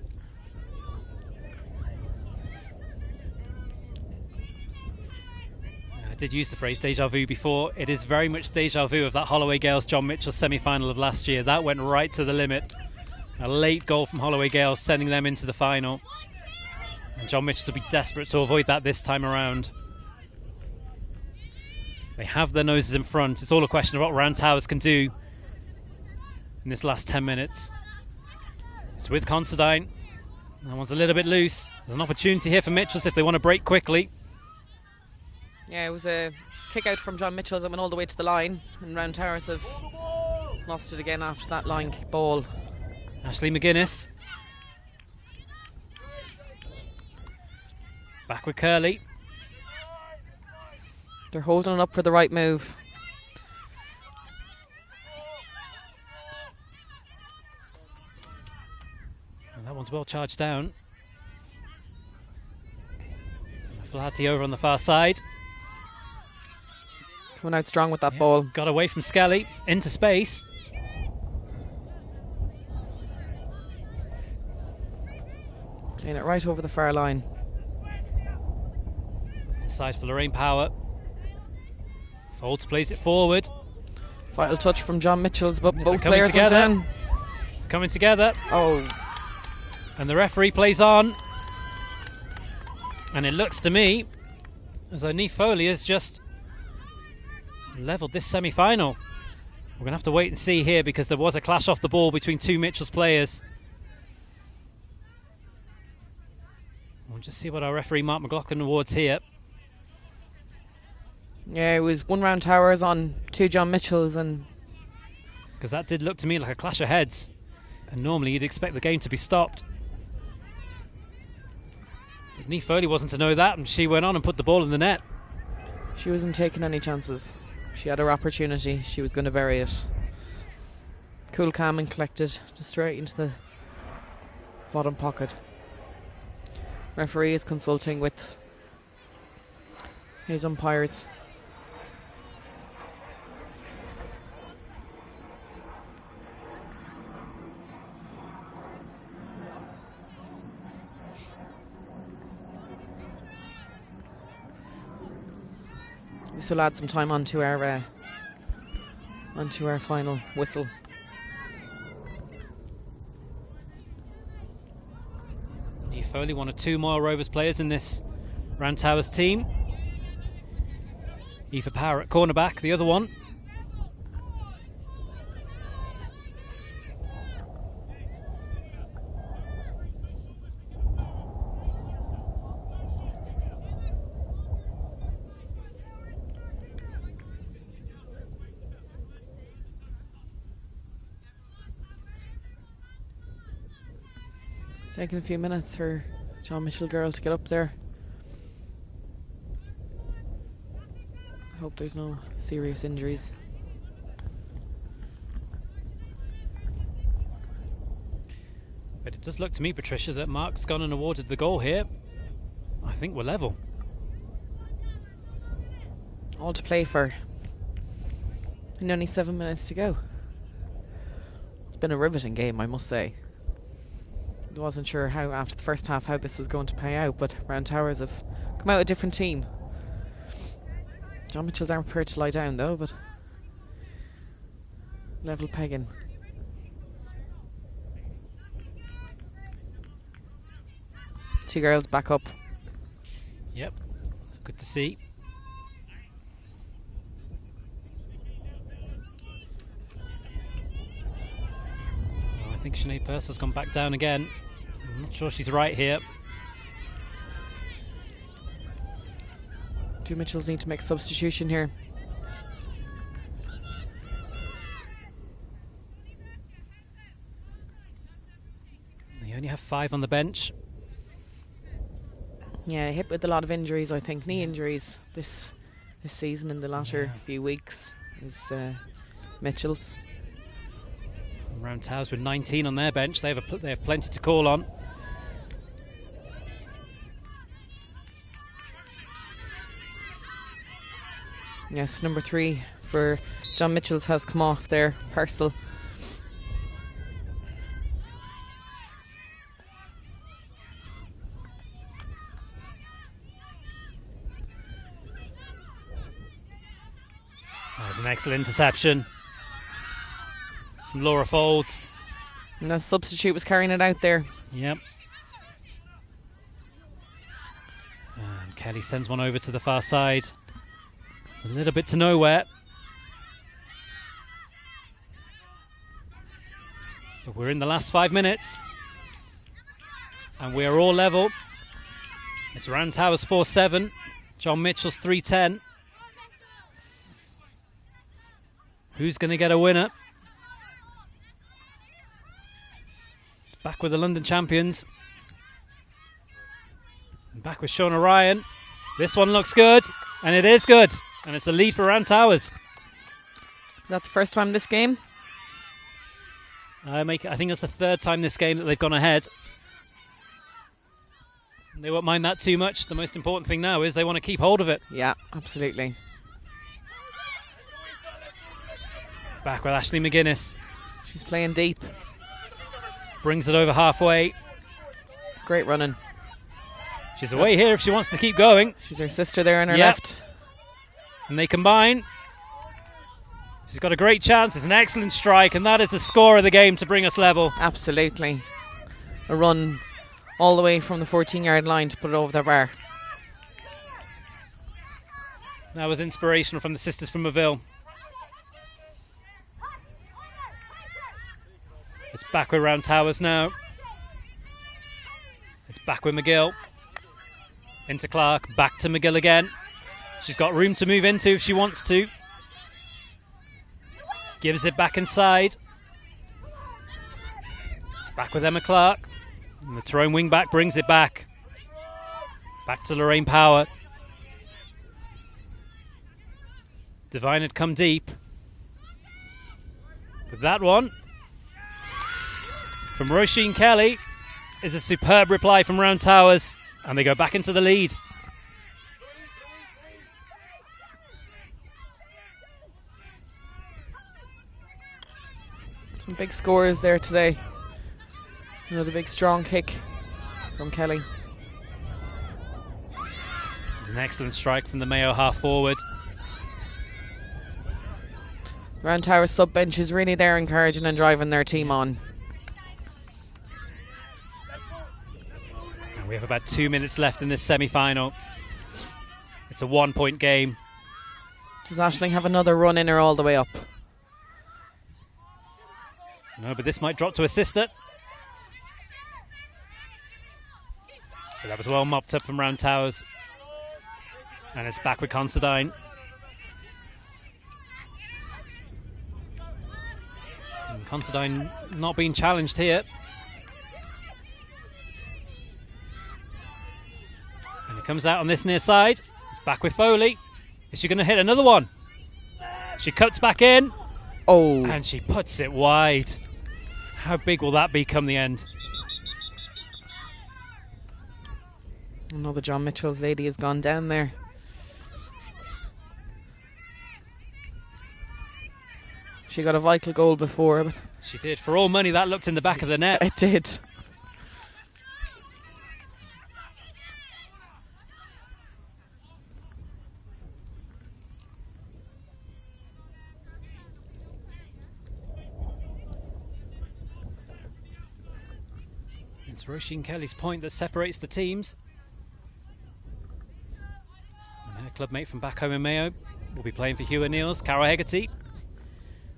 I did use the phrase deja vu before. It is very much deja vu of that Holloway Gales John Mitchells semi-final of last year. That went right to the limit. A late goal from Holloway Gales sending them into the final. And John Mitchells will be desperate to avoid that this time around. They have their noses in front. It's all a question of what Round Towers can do in this last 10 minutes. It's with Considine. That one's a little bit loose. There's an opportunity here for Mitchells if they want to break quickly. Yeah, it was a kick out from John Mitchells that went all the way to the line, and Round Towers have lost it again after that line kick ball. Ashley McGuinness. Back with Curley. They're holding it up for the right move. And that one's well charged down. Flaherty over on the far side. Coming out strong with that ball. Got away from Skelly, into space. Playing it right over the far line. Side for Lorraine Power. Folds plays it forward. Vital touch from John Mitchells, but Yes, both they're coming players went together. in. Coming together. Oh, And the referee plays on. And it looks to me as though Niamh Foley has just levelled this semi-final. We're going to have to wait and see here because there was a clash off the ball between two Mitchells players. We'll just see what our referee Mark McLaughlin awards here. yeah, it was 1 round Towers on 2 John Mitchells, and Because that did look to me like a clash of heads. And normally you'd expect the game to be stopped. But Niamh Foley wasn't to know that, and she went on and put the ball in the net. she wasn't taking any chances. She had her opportunity, she was going to bury it. Cool, calm and collected, just straight into the bottom pocket. Referee is consulting with his umpires. This will add some time onto our final whistle. Niamh Foley, one of 2 more Rovers players in this Round Towers team. Aoife Power at cornerback, the other one. It's taking a few minutes for John Mitchell girl to get up there. I hope there's no serious injuries. But it does look to me, Patricia, that Mark's gone and awarded the goal here. I think we're level. All to play for. And only 7 minutes to go. It's been a riveting game, I must say. I wasn't sure how, after the first half, how this was going to play out, but Round Towers have come out a different team. John Mitchells aren't prepared to lie down though, but level pegging. Two girls back up. Yep, it's good to see. Oh, I think Sinead Purser's gone back down again. I'm not sure she's right here. Two Mitchells need to make a substitution here. They only have 5 on the bench. Yeah, hit with a lot of injuries, I think. Knee injuries this season in the latter few weeks is Mitchells. Round Towers with 19 on their bench. They have plenty to call on. Yes, number 3 for John Mitchells has come off there. Purcell. That was an excellent interception from Laura Folds. And the substitute was carrying it out there. Yep. And Kelly sends one over to the far side. It's a little bit to nowhere. But we're in the last 5 minutes. And we are all level. It's Round Towers 4-7. John Mitchell's 3-10. Who's going to get a winner? Back with the London champions. And back with Shauna Ryan. This one looks good. And it is good. And it's a lead for Round Towers. Is that the first time this game? I think it's the 3rd time this game that they've gone ahead. They won't mind that too much. The most important thing now is they want to keep hold of it. Yeah, absolutely. Back with Ashley McGuinness. She's playing deep. Brings it over halfway. Great running. She's away here if she wants to keep going. She's her sister there on her left. And they combine. She's got a great chance. It's an excellent strike, and that is the score of the game to bring us level. Absolutely. A run all the way from the 14-yard line to put it over the bar. That was inspirational from the sisters from Moville. It's back with Round Towers now. It's back with McGill. Into Clark, back to McGill again. She's got room to move into if she wants to. Gives it back inside. It's back with Emma Clark. And the Tyrone wing back brings it back. Back to Lorraine Power. Devine had come deep. But that one from Roisin Kelly is a superb reply from Round Towers. And they go back into the lead. Some big scores there today. Another big strong kick from Kelly. It's an excellent strike from the Mayo half forward. Round Towers sub bench is really there encouraging and driving their team on. And we have about 2 minutes left in this semi-final. It's a 1-point game. Does Aisling have another run in her all the way up? No, but this might drop to a sister. But that was well mopped up from Round Towers. And it's back with Considine. And Considine not being challenged here. And it comes out on this near side. It's back with Foley. Is she going to hit another one? She cuts back in. Oh. And she puts it wide. How big will that be come the end? Another John Mitchell's lady has gone down there. She got a vital goal before. But She did. For all money, that looked in the back of the net. it did. It's Roisin Kelly's point that separates the teams. And her club mate from back home in Mayo will be playing for Hugh O'Neill's, Carol Hegarty.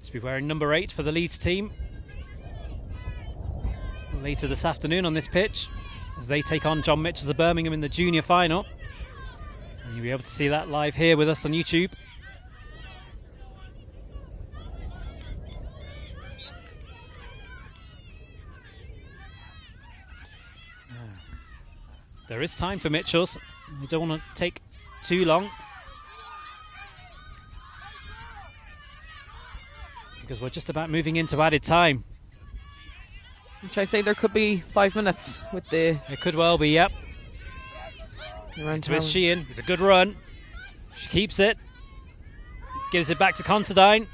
She'll be wearing number 8 for the Leeds team. Later this afternoon on this pitch, as they take on John Mitchells of Birmingham in the junior final. And you'll be able to see that live here with us on YouTube. There is time for Mitchells. We don't want to take too long, because we're just about moving into added time. Which I say there could be 5 minutes with the... It could well be, yep. Round Miss Sheehan. It's a good run. She keeps it. Gives it back to Considine.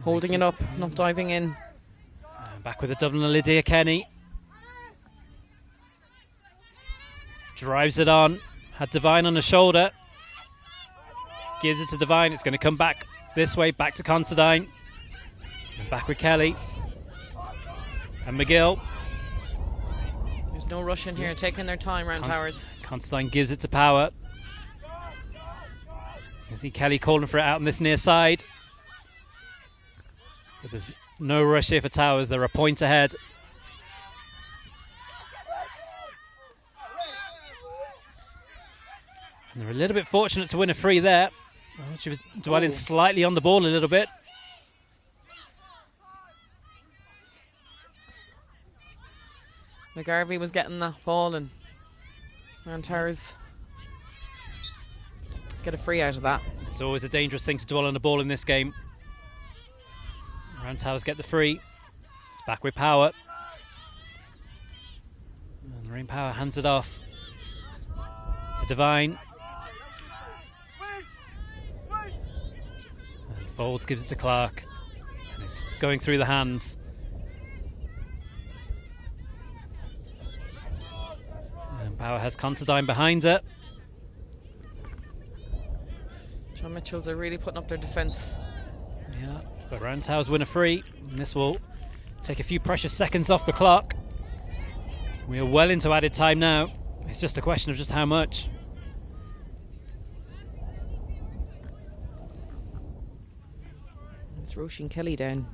Holding it up, not diving in. And back with the Dubliner Lydia Kenny. Drives it on. Had Devine on the shoulder. Gives it to Devine. It's going to come back this way, back to Considine. And back with Kelly. And McGill. There's no rush in here, taking their time, Round Towers. Considine gives it to Power. You see Kelly calling for it out on this near side. But there's no rush here for Towers. They're a point ahead. And they're a little bit fortunate to win a free there. Oh, she was dwelling slightly on the ball a little bit. McGarvey was getting that ball and Round Towers get a free out of that. It's always a dangerous thing to dwell on the ball in this game. Round Towers get the free. It's back with Power. Brain Power hands it off to Divine. And Folds gives it to Clark. And it's going through the hands. And Power has Considine behind her. John Mitchells are really putting up their defence. Yeah, but Round Towers win a free. And this will take a few precious seconds off the clock. We are well into added time now. It's just a question of just how much. It's Roisin Kelly down.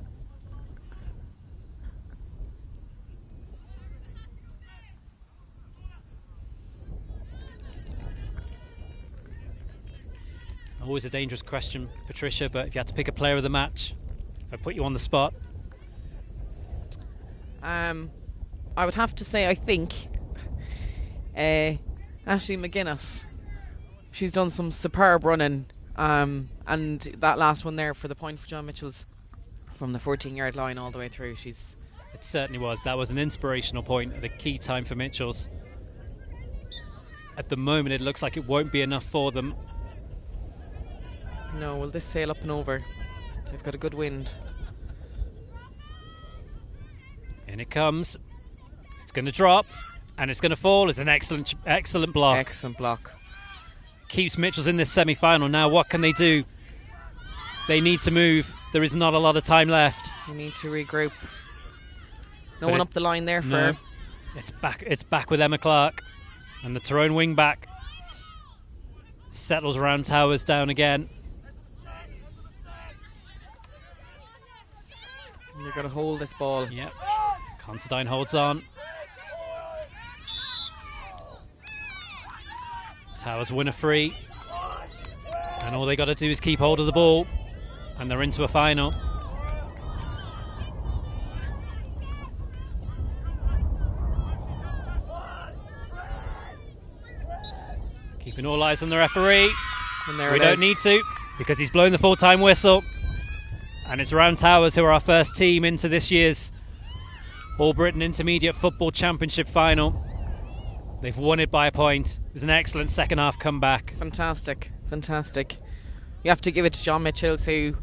Always a dangerous question, Patricia, but if you had to pick a player of the match, if I put you on the spot. I would have to say, I think, Ashley McGuinness. She's done some superb running, and that last one there for the point for John Mitchells from the 14-yard line all the way through. It certainly was. That was an inspirational point at a key time for Mitchells. At the moment, it looks like it won't be enough for them. No, will this sail up and over? They've got a good wind. In it comes. It's going to drop, and it's going to fall. It's an excellent block. Excellent block. Keeps Mitchells in this semi-final. Now, what can they do? They need to move. There is not a lot of time left. They need to regroup. No one up the line there for... No. It's back with Emma Clark, and the Tyrone wing back settles Round Towers down again. They're going to hold this ball. Yep. Considine holds on. Towers win a free. And all they got to do is keep hold of the ball. And they're into a final. Keeping all eyes on the referee. And there we don't need to, because he's blown the full-time whistle. And it's Round Towers who are our first team into this year's All Britain Intermediate Football Championship final. They've won it by a point. It was an excellent second half comeback. Fantastic, fantastic. You have to give it to John Mitchells, who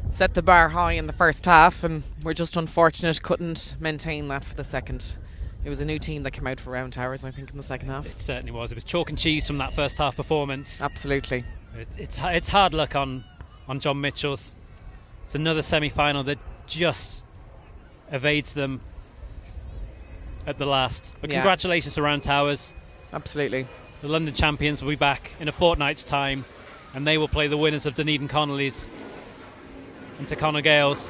set the bar high in the first half, and we're just unfortunate couldn't maintain that for the second. It was a new team that came out for Round Towers, I think, in the second half. It certainly was. It was chalk and cheese from that first half performance. Absolutely. It's hard luck on John Mitchells. It's another semi-final that just evades them at the last. But congratulations to Round Towers. Absolutely. The London champions will be back in a fortnight's time, and they will play the winners of Dunedin Connolly's and Tacona Gales,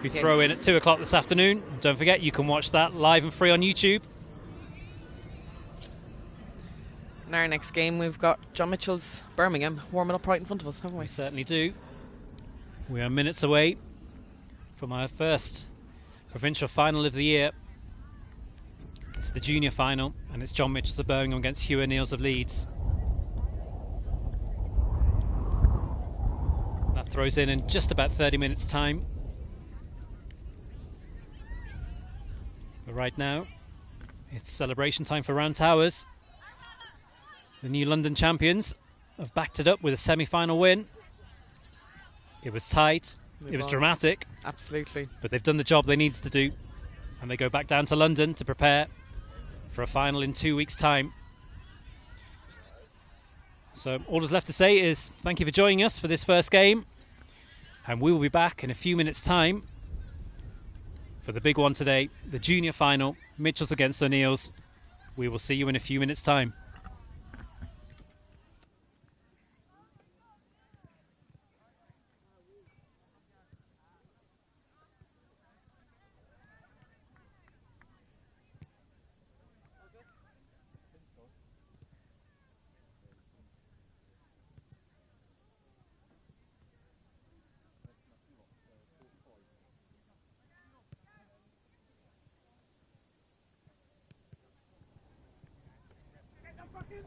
who throw in at 2 o'clock this afternoon. Don't forget, you can watch that live and free on YouTube. In our next game, we've got John Mitchells Birmingham warming up right in front of us, haven't we? We certainly do. We are minutes away from our first provincial final of the year. It's the junior final, and it's John Mitchells of Birmingham against Hugh O'Neills of Leeds. That throws in just about 30 minutes' time. But right now, it's celebration time for Round Towers. The new London champions have backed it up with a semi-final win. It was tight. It was dramatic. Absolutely. But they've done the job they needed to do. And they go back down to London to prepare for a final in 2 weeks' time. So all that's left to say is thank you for joining us for this first game. And we will be back in a few minutes' time for the big one today, the junior final, Mitchells against O'Neills. We will see you in a few minutes' time. Fucking